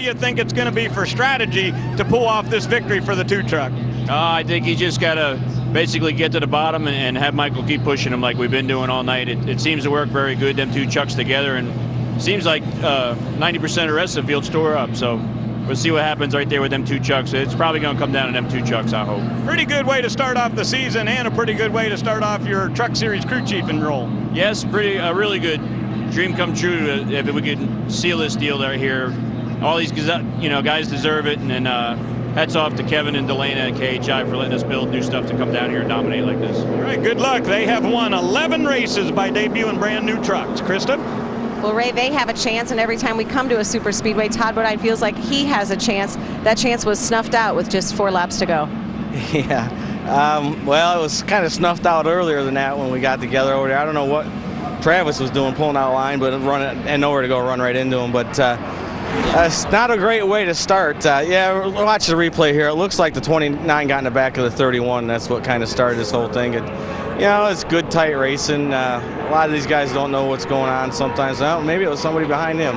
You think it's going to be for strategy to pull off this victory for the 2 truck? I think he just got to basically get to the bottom and have Michael keep pushing him like we've been doing all night. It seems to work very good, them 2 trucks together, and seems like 90% of the rest of the field store up. So we'll see what happens right there with them 2 trucks. It's probably going to come down to them 2 trucks, I hope. Pretty good way to start off the season, and a pretty good way to start off your Truck Series crew chief role. Yes, really good. Dream come true if we could seal this deal right here. All these guys deserve it, and then hats off to Kevin and Daytona at KHI for letting us build new stuff to come down here and dominate like this. All right, good luck. They have won 11 races by debuting brand new trucks. Krista? Well, Ray, they have a chance, and every time we come to a super speedway, Todd Bodine feels like he has a chance. That chance was snuffed out with just 4 laps to go. Yeah, well, it was kind of snuffed out earlier than that when we got together over there. I don't know what Travis was doing, pulling out a line, but running and nowhere to go, run right into him. But it's not a great way to start. Yeah, watch the replay here. It looks like the 29 got in the back of the 31. That's what kind of started this whole thing. It's good, tight racing. A lot of these guys don't know what's going on sometimes. Well, maybe it was somebody behind him.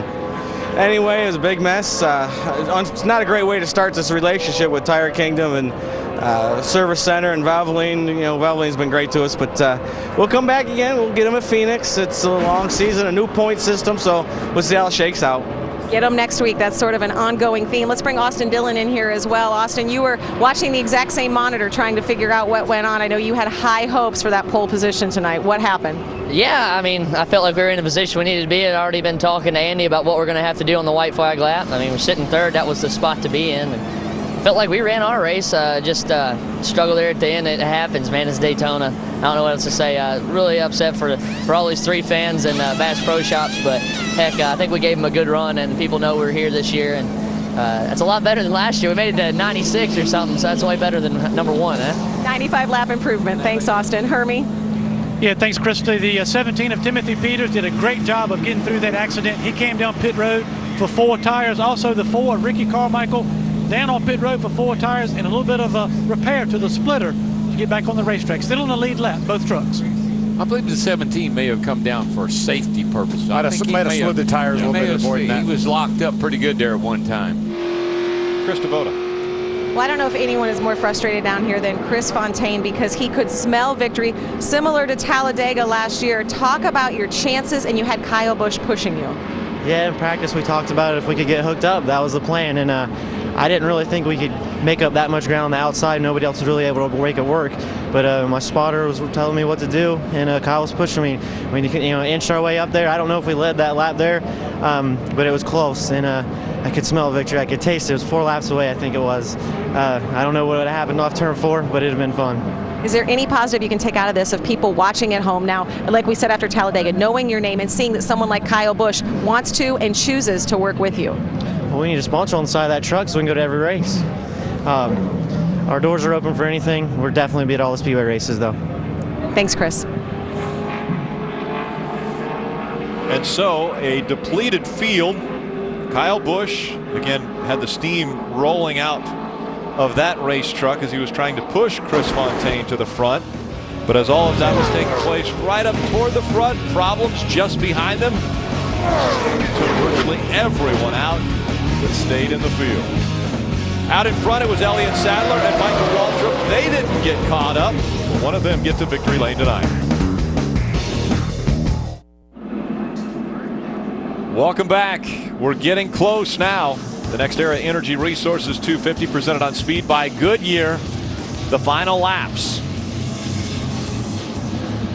Anyway, it was a big mess. It's not a great way to start this relationship with Tire Kingdom and Service Center and Valvoline. Valvoline's been great to us, but we'll come back again. We'll get them at Phoenix. It's a long season, a new point system, so we'll see how it shakes out. Get them next week. That's sort of an ongoing theme. Let's bring Austin Dillon in here as well. Austin, you were watching the exact same monitor trying to figure out what went on. I know you had high hopes for that pole position tonight. What happened? Yeah, I mean, I felt like we were in the position we needed to be. I'd already been talking to Andy about what we're going to have to do on the white flag lap. I mean, we're sitting third. That was the spot to be in. And felt like we ran our race. Just struggled there at the end. It happens, man. It's Daytona. I don't know what else to say. Really upset for all these 3 fans and Bass Pro Shops, but heck, I think we gave them a good run, and people know we're here this year, and that's a lot better than last year. We made it to 96 or something, so that's way better than number 1, huh? 95 lap improvement. Thanks, Austin. Hermie? Yeah, thanks, Krista. The 17 of Timothy Peters did a great job of getting through that accident. He came down pit road for 4 tires. Also, the 4 of Ricky Carmichael down on pit road for 4 tires and a little bit of a repair to the splitter to get back on the racetrack. Still on the lead lap, both trucks. I believe the 17 may have come down for safety purposes. Might have slid the tires a little bit more than that. He was locked up pretty good there at one time. Krista Voda. Well, I don't know if anyone is more frustrated down here than Chris Fontaine, because he could smell victory, similar to Talladega last year. Talk about your chances, and you had Kyle Busch pushing you. Yeah, in practice we talked about it. If we could get hooked up, that was the plan, and I didn't really think we could make up that much ground on the outside. Nobody else was really able to make it work, but my spotter was telling me what to do, and Kyle was pushing me. We inched our way up there. I don't know if we led that lap there, but it was close, and I could smell victory. I could taste it. It was 4 laps away, I think it was. I don't know what would have happened off turn 4, but it would have been fun. Is there any positive you can take out of this, of people watching at home now, like we said after Talladega, knowing your name and seeing that someone like Kyle Busch wants to and chooses to work with you? Well, we need a sponsor on the side of that truck so we can go to every race. Our doors are open for anything. We're definitely be at all the Speedway races, though. Thanks, Chris. And so a depleted field. Kyle Busch, again, had the steam rolling out of that race truck as he was trying to push Chris Fontaine to the front. But as all of that was taking place right up toward the front, problems just behind them. Took virtually everyone out that stayed in the field. Out in front, it was Elliott Sadler and Michael Waltrip. They didn't get caught up. One of them gets to victory lane tonight. Welcome back. We're getting close now. The NextEra Energy Resources 250 presented on speed by Goodyear. The final laps.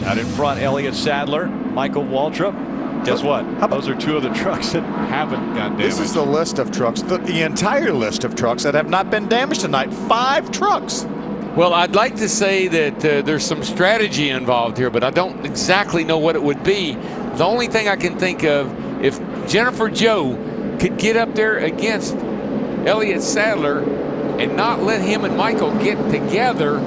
Out in front, Elliott Sadler, Michael Waltrip. Guess what? Those are 2 of the trucks that haven't got damaged. This is the list of trucks, the entire list of trucks that have not been damaged tonight. 5 trucks. Well, I'd like to say that there's some strategy involved here, but I don't exactly know what it would be. The only thing I can think of, if Jennifer Joe could get up there against Elliott Sadler and not let him and Michael get together,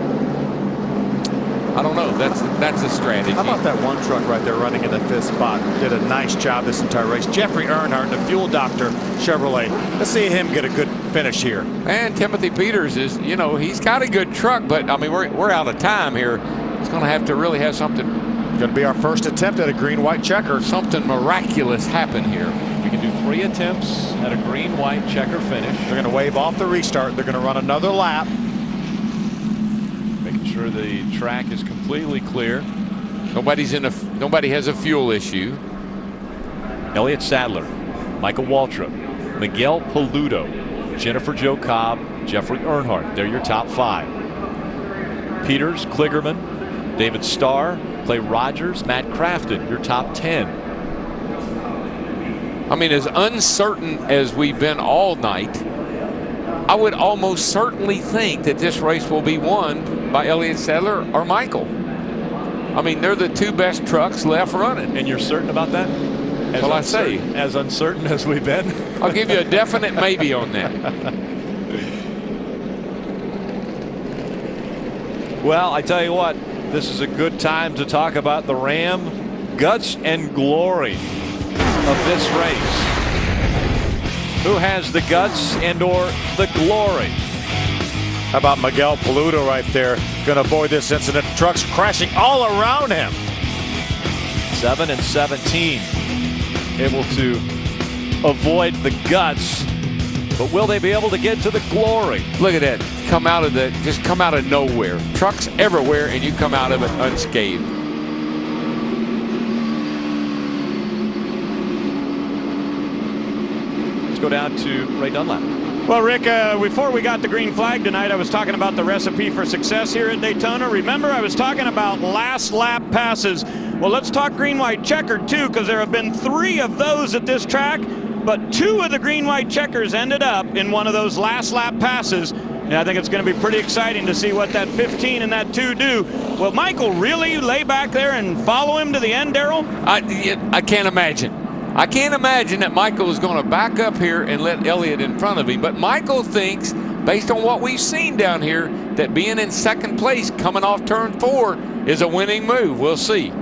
I don't know. That's a strategy. How about that one truck right there running in the 5th spot? Did a nice job this entire race. Jeffrey Earnhardt, the Fuel Doctor Chevrolet. Let's see him get a good finish here. And Timothy Peters is, he's got a good truck, but I mean, we're out of time here. He's going to have to really have something. Going to be our first attempt at a green-white checker. Something miraculous happen here. We can do 3 attempts at a green-white checker finish. They're going to wave off the restart. They're going to run another lap. Making sure the track is completely clear. Nobody has a fuel issue. Elliott Sadler, Michael Waltrip, Miguel Paludo, Jennifer Jo Cobb, Jeffrey Earnhardt. They're your top 5. Peters, Kligerman, David Starr, Clay Rogers, Matt Crafton, your top 10. I mean, as uncertain as we've been all night, I would almost certainly think that this race will be won by Elliott Sadler or Michael. I mean, they're the 2 best trucks left running. And you're certain about that? Well, I say. As uncertain as we've been? I'll give you a definite maybe on that. Well, I tell you what, this is a good time to talk about the Ram guts and glory of this race. Who has the guts and or the glory? How about Miguel Paludo right there? Going to avoid this incident. Trucks crashing all around him. 7 and 17. Able to avoid the guts. But will they be able to get to the glory? Look at that. Just come out of nowhere. Trucks everywhere, and you come out of it unscathed. Let's go down to Ray Dunlap. Well, Rick, before we got the green flag tonight, I was talking about the recipe for success here at Daytona. Remember, I was talking about last lap passes. Well, let's talk green-white checkered, too, because there have been 3 of those at this track, but 2 of the green-white checkers ended up in one of those last lap passes. And I think it's going to be pretty exciting to see what that 15 and that 2 do. Will Michael really lay back there and follow him to the end, Darrell? I can't imagine. I can't imagine that Michael is going to back up here and let Elliott in front of him. But Michael thinks, based on what we've seen down here, that being in second place coming off turn 4 is a winning move. We'll see.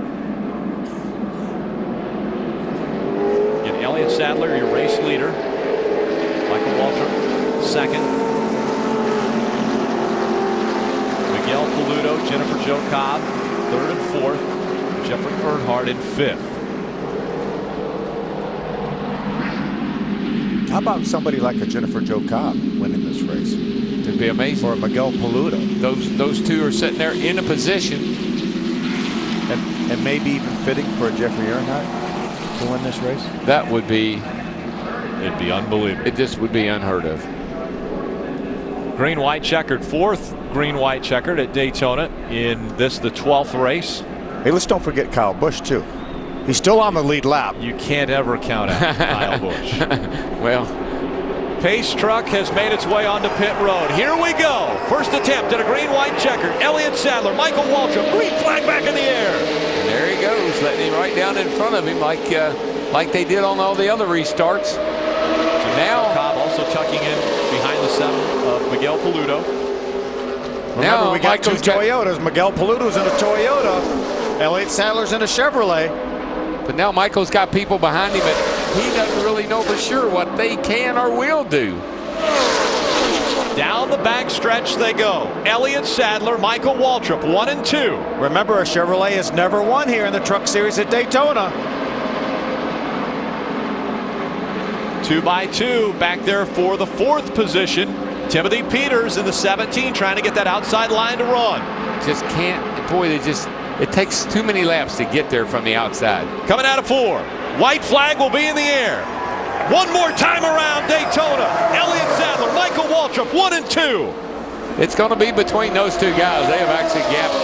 Get Elliott Sadler, your race leader. Michael Waltrip, second. Miguel Paludo, Jennifer Jo Cobb, 3rd and 4th. Jeffrey Earnhardt in 5th. How about somebody like a Jennifer Jo Cobb winning this race? It'd be amazing. Or a Miguel Paludo. Those 2 are sitting there in a position. And maybe even fitting for a Jeffrey Earnhardt to win this race? That would be... It'd be unbelievable. It just would be unheard of. Green-white checkered, 4th green-white checkered at Daytona in this, the 12th race. Hey, let's don't forget Kyle Busch, too. He's still on the lead lap. You can't ever count out Kyle Busch. Well, Pace truck has made its way onto pit road. Here we go. First attempt at a green-white checkered. Elliott Sadler, Michael Waltrip, green flag back in the air. And there he goes, letting him right down in front of him like they did on all the other restarts. So now Cobb also tucking in behind the 7 of Miguel Paludo. Remember, we got 2 Toyotas. Miguel Paludo's in a Toyota. Elliott Sadler's in a Chevrolet. But now Michael's got people behind him, but he doesn't really know for sure what they can or will do. Down the back stretch they go. Elliott Sadler, Michael Waltrip, 1 and 2. Remember, a Chevrolet has never won here in the Truck Series at Daytona. 2 by 2 back there for the 4th position. Timothy Peters in the 17 trying to get that outside line to run. Just can't, boy, it takes too many laps to get there from the outside. Coming out of 4. White flag will be in the air. One more time around Daytona. Elliott Sadler, Michael Waltrip, 1 and 2. It's going to be between those 2 guys. They have actually gapped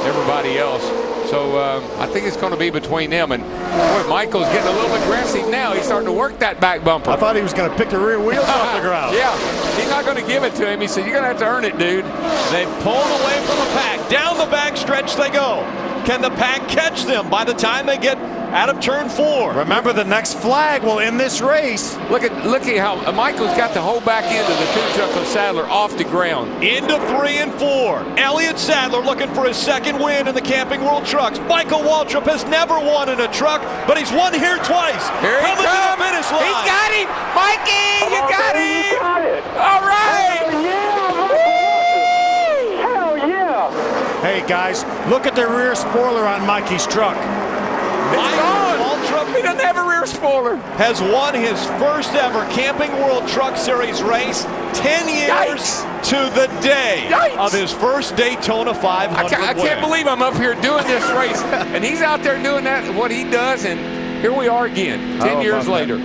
everybody else. So I think it's going to be between them. And boy, Michael's getting a little aggressive now. He's starting to work that back bumper. I thought he was going to pick the rear wheels off the ground. Yeah, he's not going to give it to him. He said, you're going to have to earn it, dude. They've pulled away from the pack. Down the back stretch they go. Can the pack catch them by the time they get out of turn 4? Remember, the next flag will end this race. Look at how Michael's got the whole back end of the 2 truck of Sadler off the ground. Into 3 and 4. Elliott Sadler looking for his 2nd win in the Camping World Trucks. Michael Waltrip has never won in a truck, but he's won here twice. Here he comes. To the finish line. He got him. Mikey, you got him. All right. Hell yeah. Hey, guys, look at the rear spoiler on Mikey's truck. Michael Waltrip He doesn't have a rear spoiler. Has won his first ever Camping World Truck Series race, 10 years to the day of his first Daytona 500 I can't believe I'm up here doing this race, and he's out there doing what he does, and here we are again, 10 years later.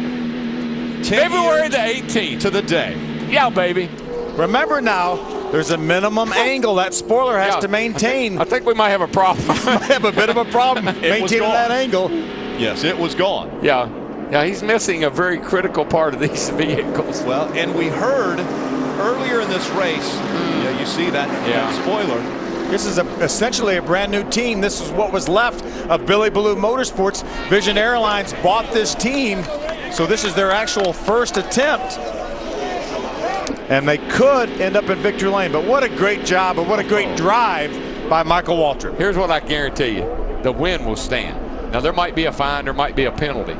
February the 18th. To the day. Yeah, baby. Remember now, there's a minimum angle that spoiler has to maintain. I think we might have a problem. Might have a bit of a problem maintaining that angle. Yes, it was gone. Yeah, he's missing a very critical part of these vehicles. Well, and we heard earlier in this race, you see that spoiler. This is essentially a brand new team. This is what was left of Billy Ballou Motorsports. Vision Airlines bought this team, so this is their actual first attempt. And they could end up in victory lane. But what a great job and what a great drive by Michael Waltrip. Here's what I guarantee you. The win will stand. Now, there might be a fine, there might be a penalty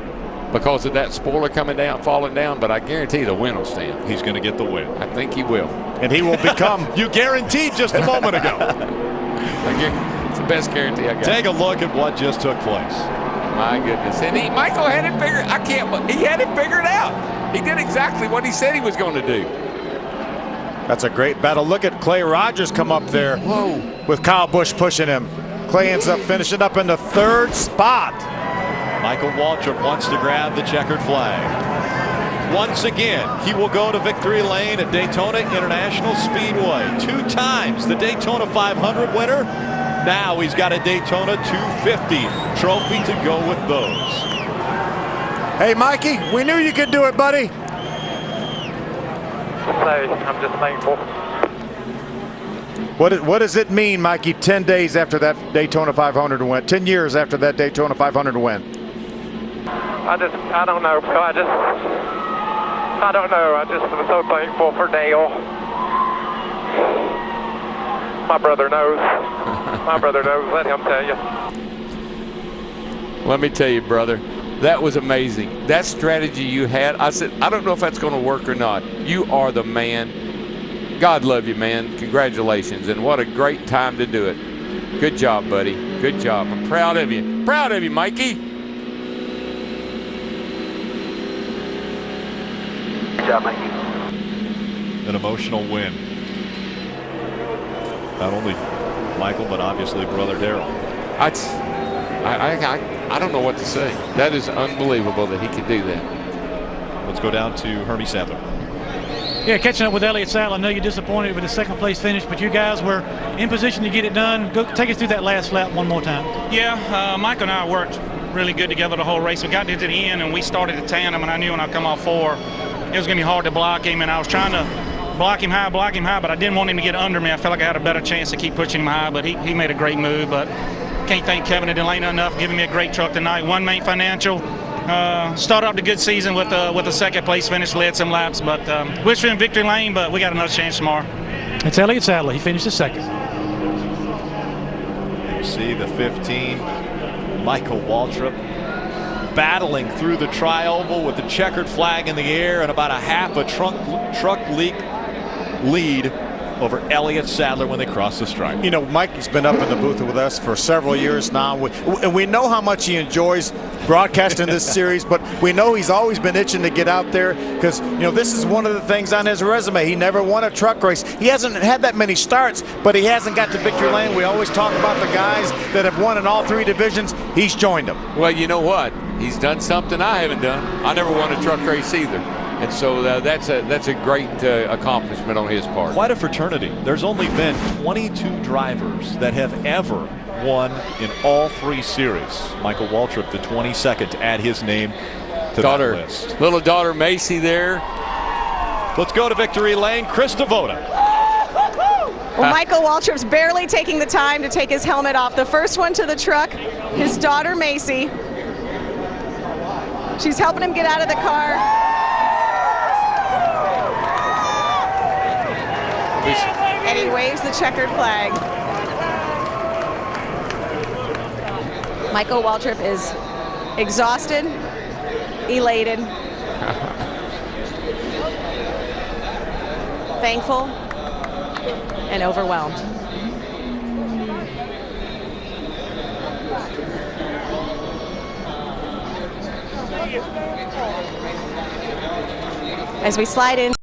because of that spoiler coming down, falling down, but I guarantee the win will stand. He's going to get the win. I think he will. And he will become... You guaranteed just a moment ago. It's the best guarantee I got. Take a look at what just took place. My goodness. And Michael had it figured. He had it figured out. He did exactly what he said he was going to do. That's a great battle. Look at Clay Rogers come up there. Whoa. With Kyle Busch pushing him. Clay ends up finishing up in the third spot. Michael Waltrip wants to grab the checkered flag. Once again, he will go to victory lane at Daytona International Speedway. 2 times the Daytona 500 winner. Now he's got a Daytona 250 trophy to go with those. Hey, Mikey, we knew you could do it, buddy. I'm just thankful. What does it mean, Mikey, 10 days after that Daytona 500 win, 10 years after that Daytona 500 win? I don't know. I don't know. I just am so thankful for Dale. My brother knows. My brother knows. Let him tell you. Let me tell you, brother, that was amazing. That strategy you had, I said, I don't know if that's going to work or not. You are the man. God love you, man. Congratulations, and what a great time to do it. Good job, buddy. Good job. I'm proud of you. Proud of you, Mikey. Good job, Mikey. An emotional win. Not only Michael, but obviously brother Darrell. I don't know what to say. That is unbelievable that he could do that. Let's go down to Hermie Sadler. Yeah, catching up with Elliott Sadler. I know you're disappointed with the second place finish, but you guys were in position to get it done. Go take us through that last lap one more time. Yeah, Michael and I worked really good together the whole race. We got to the end and we started a tandem, and I knew when I come off 4, it was going to be hard to block him, and I was trying to block him high, but I didn't want him to get under me. I felt like I had a better chance to keep pushing him high, but he made a great move. But can't thank Kevin and Delana enough giving me a great truck tonight. One Main Financial. Started off the good season with a second place finish, led some laps, but wish we're in victory lane, but we got another chance tomorrow. It's Elliott Sadler. He finished the second. You see the 15, Michael Waltrip battling through the tri-oval with the checkered flag in the air and about a half a truck lead over Elliott Sadler when they cross the stripe. You know, Mikey's been up in the booth with us for several years now, and we know how much he enjoys broadcasting this series, but we know he's always been itching to get out there because, you know, this is one of the things on his resume. He never won a truck race. He hasn't had that many starts, but he hasn't got to victory lane. We always talk about the guys that have won in all 3 divisions. He's joined them. Well, you know what? He's done something I haven't done. I never won a truck race either. And so that's a great accomplishment on his part. Quite a fraternity. There's only been 22 drivers that have ever won in all 3 series. Michael Waltrip, the 22nd, to add his name to that list. Little daughter Macy there. Let's go to victory lane. Chris Devoda. Well, Michael Waltrip's barely taking the time to take his helmet off. The first one to the truck, his daughter Macy. She's helping him get out of the car. And he waves the checkered flag. Michael Waltrip is exhausted, elated, thankful, and overwhelmed. As we slide in